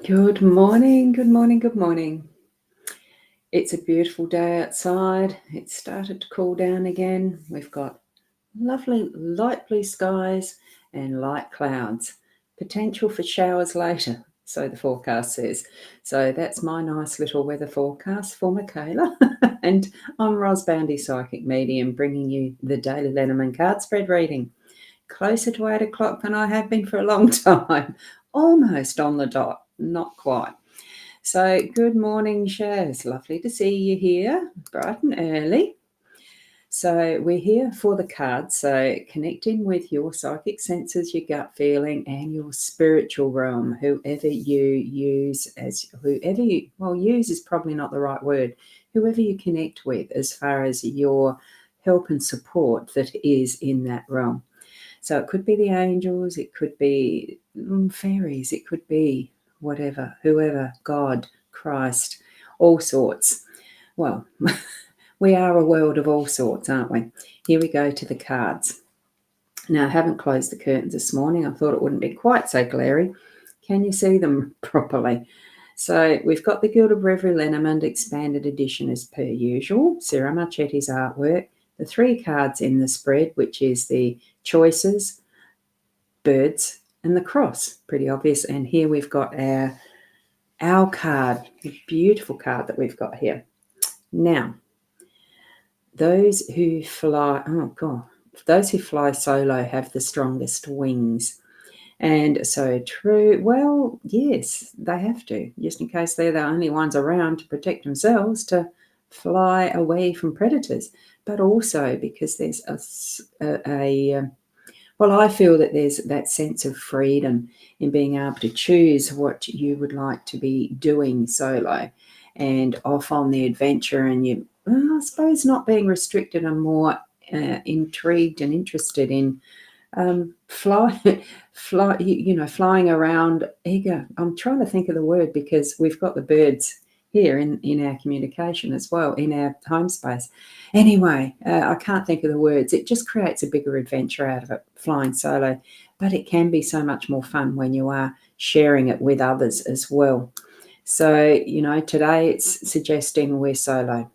Good morning, good morning, good morning. It's a beautiful day outside. It's started to cool down again. We've got lovely light blue skies and light clouds. Potential for showers later, so the forecast says. So that's my nice little weather forecast for Michaela. And I'm Boundy, Psychic Medium, bringing you the daily Lenormand card spread reading. Closer to 8 o'clock than I have been for a long time. Almost on the dot, not quite. So good morning, Shaz. Lovely to see you here, bright and early. So we're here for the cards. So connecting with your psychic senses, your gut feeling, and your spiritual realm, whoever you use use is probably not the right word. Whoever you connect with as far as your help and support that is in that realm. So it could be the angels, it could be fairies, it could be whatever, whoever, God, Christ, all sorts. Well, we are a world of all sorts, aren't we? Here we go to the cards. Now, I haven't closed the curtains this morning. I thought it wouldn't be quite so glary. Can you see them properly? So we've got the Guild of Reverie Lenormand Expanded Edition as per usual. Sarah Marchetti's artwork. The 3 cards in the spread, which is the choices, birds, and the cross. Pretty obvious. And here we've got our card, the beautiful card that we've got here. Now, those who fly solo have the strongest wings. And so true. Well, yes, they have to, just in case they're the only ones around to protect themselves, to fly away from predators. But also because there's I feel that there's that sense of freedom in being able to choose what you would like to be doing solo and off on the adventure, and I suppose not being restricted and more intrigued and interested in flying around, eager. I'm trying to think of the word because we've got the birds here in our communication as well, in our home space. Anyway, I can't think of the words. It just creates a bigger adventure out of it, flying solo. But it can be so much more fun when you are sharing it with others as well. So, today it's suggesting we're solo.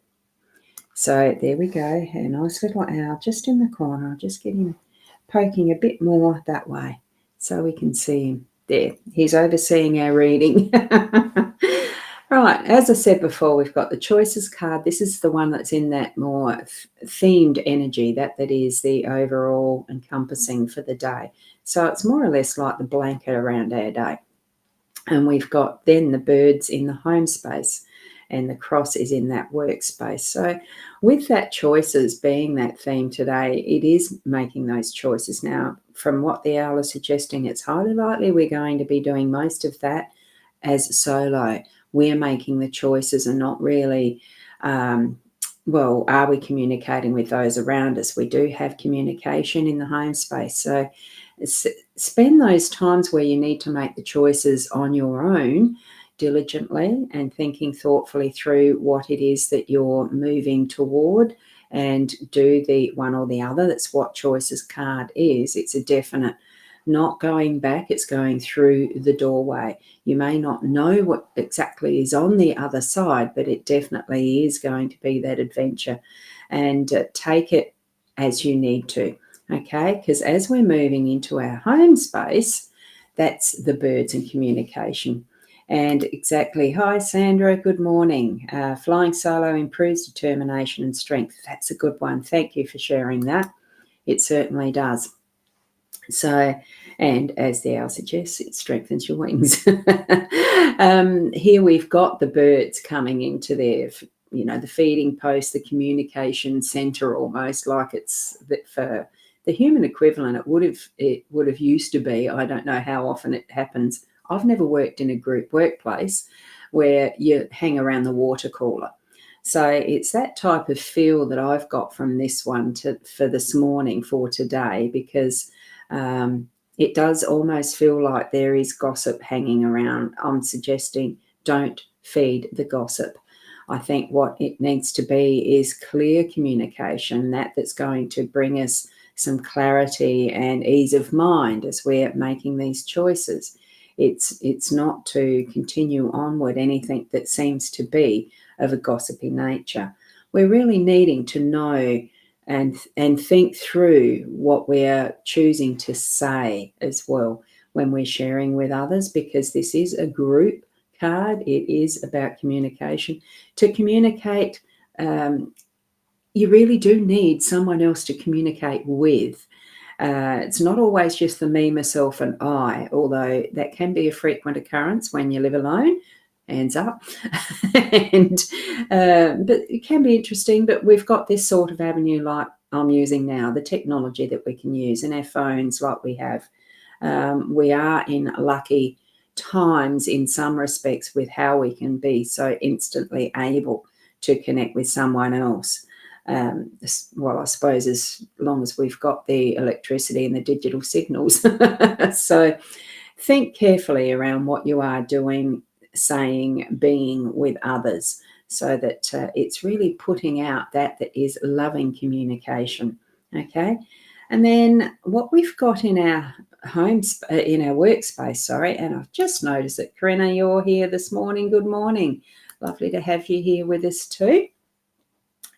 So there we go. A nice little owl just in the corner. I'll just get him poking a bit more that way so we can see him. There, he's overseeing our reading. Right, as I said before, we've got the choices card. This is the one that's in that more themed energy, that is the overall encompassing for the day. So it's more or less like the blanket around our day. And we've got then the birds in the home space, and the cross is in that workspace. So with that choices being that theme today, it is making those choices. Now, from what the owl is suggesting, it's highly likely we're going to be doing most of that as solo. We're making the choices and not really, are we communicating with those around us? We do have communication in the home space. So spend those times where you need to make the choices on your own diligently and thinking thoughtfully through what it is that you're moving toward, and do the one or the other. That's what choices card is. It's a definite not going back, it's going through the doorway. You may not know what exactly is on the other side, but it definitely is going to be that adventure, and take it as you need to. Okay, because as we're moving into our home space, that's the birds and communication. And exactly, hi Sandra, good morning. Flying solo improves determination and strength. That's a good one. Thank you for sharing that. It certainly does. So, and as the owl suggests, it strengthens your wings. Here we've got the birds coming into their, the feeding post, the communication center, almost like it's that for the human equivalent. It would have used to be. I don't know how often it happens. I've never worked in a group workplace where you hang around the water cooler. So it's that type of feel that I've got from this one for this morning, for today, because it does almost feel like there is gossip hanging around. I'm suggesting don't feed the gossip. I think what it needs to be is clear communication, that's going to bring us some clarity and ease of mind as we're making these choices. It's not to continue onward anything that seems to be of a gossipy nature. We're really needing to know and think through what we're choosing to say as well when we're sharing with others, because this is a group card. It is about communication. To communicate, you really do need someone else to communicate with. It's not always just the me, myself, and I, although that can be a frequent occurrence when you live alone. Hands up. And but it can be interesting. But we've got this sort of avenue like I'm using now, the technology that we can use in our phones like we have. We are in lucky times in some respects with how we can be so instantly able to connect with someone else. Well, I suppose as long as we've got the electricity and the digital signals. So think carefully around what you are doing, saying, being with others, so that it's really putting out that is loving communication. Okay. And then what we've got in our in our workspace, sorry, and I've just noticed that Corinna, you're here this morning. Good morning. Lovely to have you here with us too.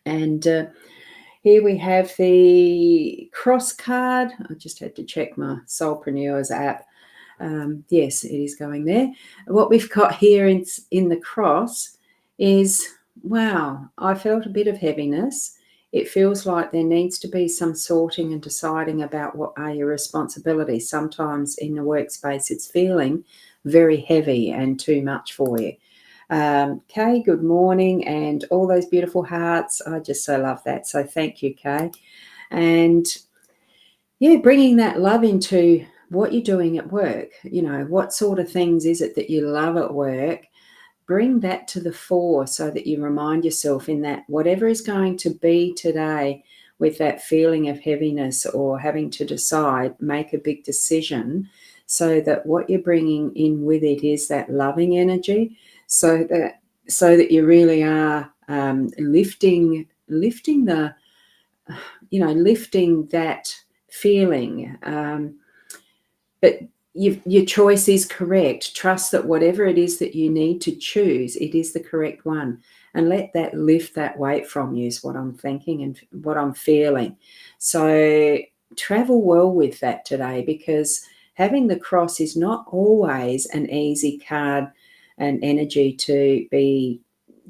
And here we have the cross card. I just had to check my Soulpreneurs app. Yes, it is going there. What we've got here in the cross is, wow, I felt a bit of heaviness. It feels like there needs to be some sorting and deciding about what are your responsibilities. Sometimes in the workspace, it's feeling very heavy and too much for you. Kay, good morning, and all those beautiful hearts. I just so love that. So thank you, Kay. And yeah, bringing that love into what you're doing at work. You know, what sort of things is it that you love at work? Bring that to the fore so that you remind yourself in that whatever is going to be today with that feeling of heaviness or having to decide, make a big decision, so that what you're bringing in with it is that loving energy, so that you really are lifting the, lifting that feeling. But your choice is correct. Trust that whatever it is that you need to choose, it is the correct one. And let that lift that weight from you is what I'm thinking and what I'm feeling. So travel well with that today, because having the cross is not always an easy card and energy to be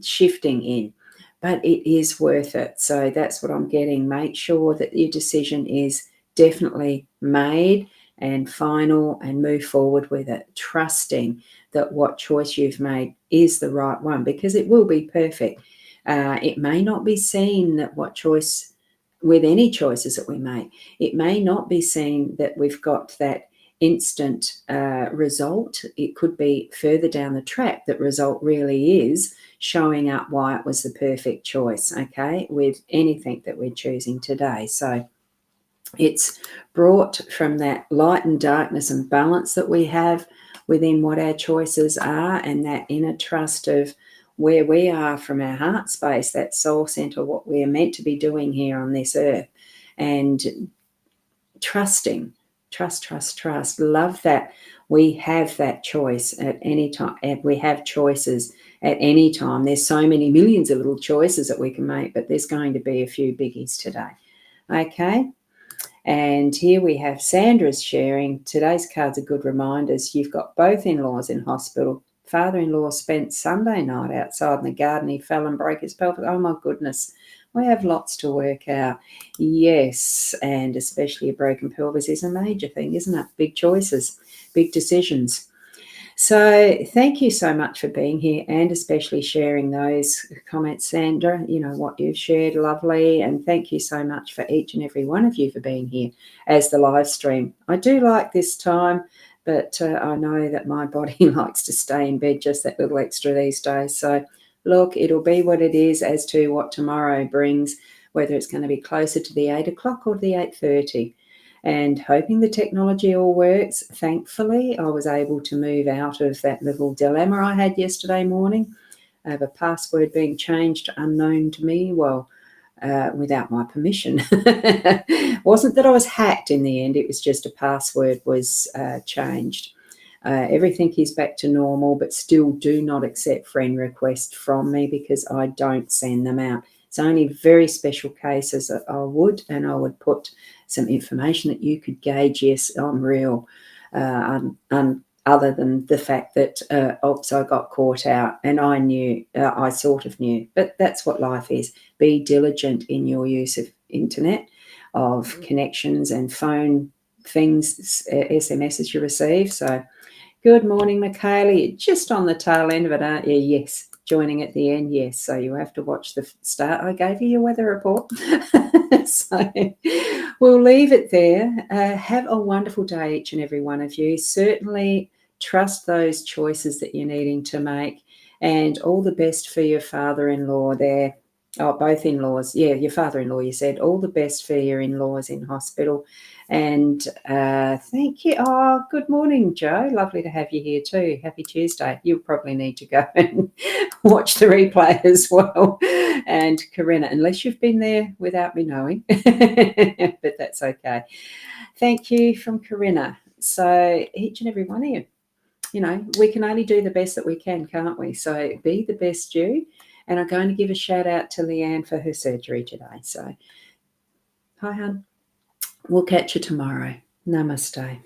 shifting in, but it is worth it. So that's what I'm getting. Make sure that your decision is definitely made and final, and move forward with it, trusting that what choice you've made is the right one, because it will be perfect. It may not be seen that what choice, with any choices that we make, it may not be seen that we've got that instant result. It could be further down the track that result really is showing up why it was the perfect choice, okay, with anything that we're choosing today. So it's brought from that light and darkness and balance that we have within what our choices are, and that inner trust of where we are from our heart space, that soul center, what we're meant to be doing here on this earth, and trusting, trust. Love that we have that choice at any time. We have choices at any time. There's so many millions of little choices that we can make, but there's going to be a few biggies today. Okay. And here we have Sandra's sharing. Today's cards are good reminders. You've got both in-laws in hospital. Father-in-law spent Sunday night outside in the garden. He fell and broke his pelvis. Oh, my goodness. We have lots to work out. Yes, and especially a broken pelvis is a major thing, isn't it? Big choices, big decisions. So thank you so much for being here, and especially sharing those comments, Sandra. You know what you've shared, lovely. And thank you so much for each and every one of you for being here as the live stream. I do like this time, but I know that my body likes to stay in bed just that little extra these days. So look, it'll be what it is as to what tomorrow brings, whether it's going to be closer to the 8 o'clock or the 8:30. And hoping the technology all works. Thankfully, I was able to move out of that little dilemma I had yesterday morning of a password being changed unknown to me, without my permission. Wasn't that I was hacked in the end, it was just a password was changed. Everything is back to normal, but still do not accept friend requests from me because I don't send them out. It's only very special cases that I would, and I would put some information that you could gauge, yes, I'm real, other than the fact that, oops, I got caught out, and I knew, I sort of knew. But that's what life is. Be diligent in your use of internet, of connections and phone things, SMSs you receive. So good morning, Michaela. You're just on the tail end of it, aren't you? Yes. Joining at the end, yes. So you have to watch the start. I gave you your weather report. So we'll leave it there. Have a wonderful day, each and every one of you. Certainly trust those choices that you're needing to make, and all the best for your father-in-law there. Oh, both in-laws. Yeah, your father-in-law, you said. All the best for your in-laws in hospital. And thank you. Oh, good morning, Joe. Lovely to have you here too. Happy Tuesday. You'll probably need to go and watch the replay as well. And Corinna, unless you've been there without me knowing, but that's okay. Thank you from Corinna. So each and every one of you, we can only do the best that we can, can't we? So be the best you. And I'm going to give a shout out to Leanne for her surgery today. So, hi, hon. We'll catch you tomorrow. Namaste.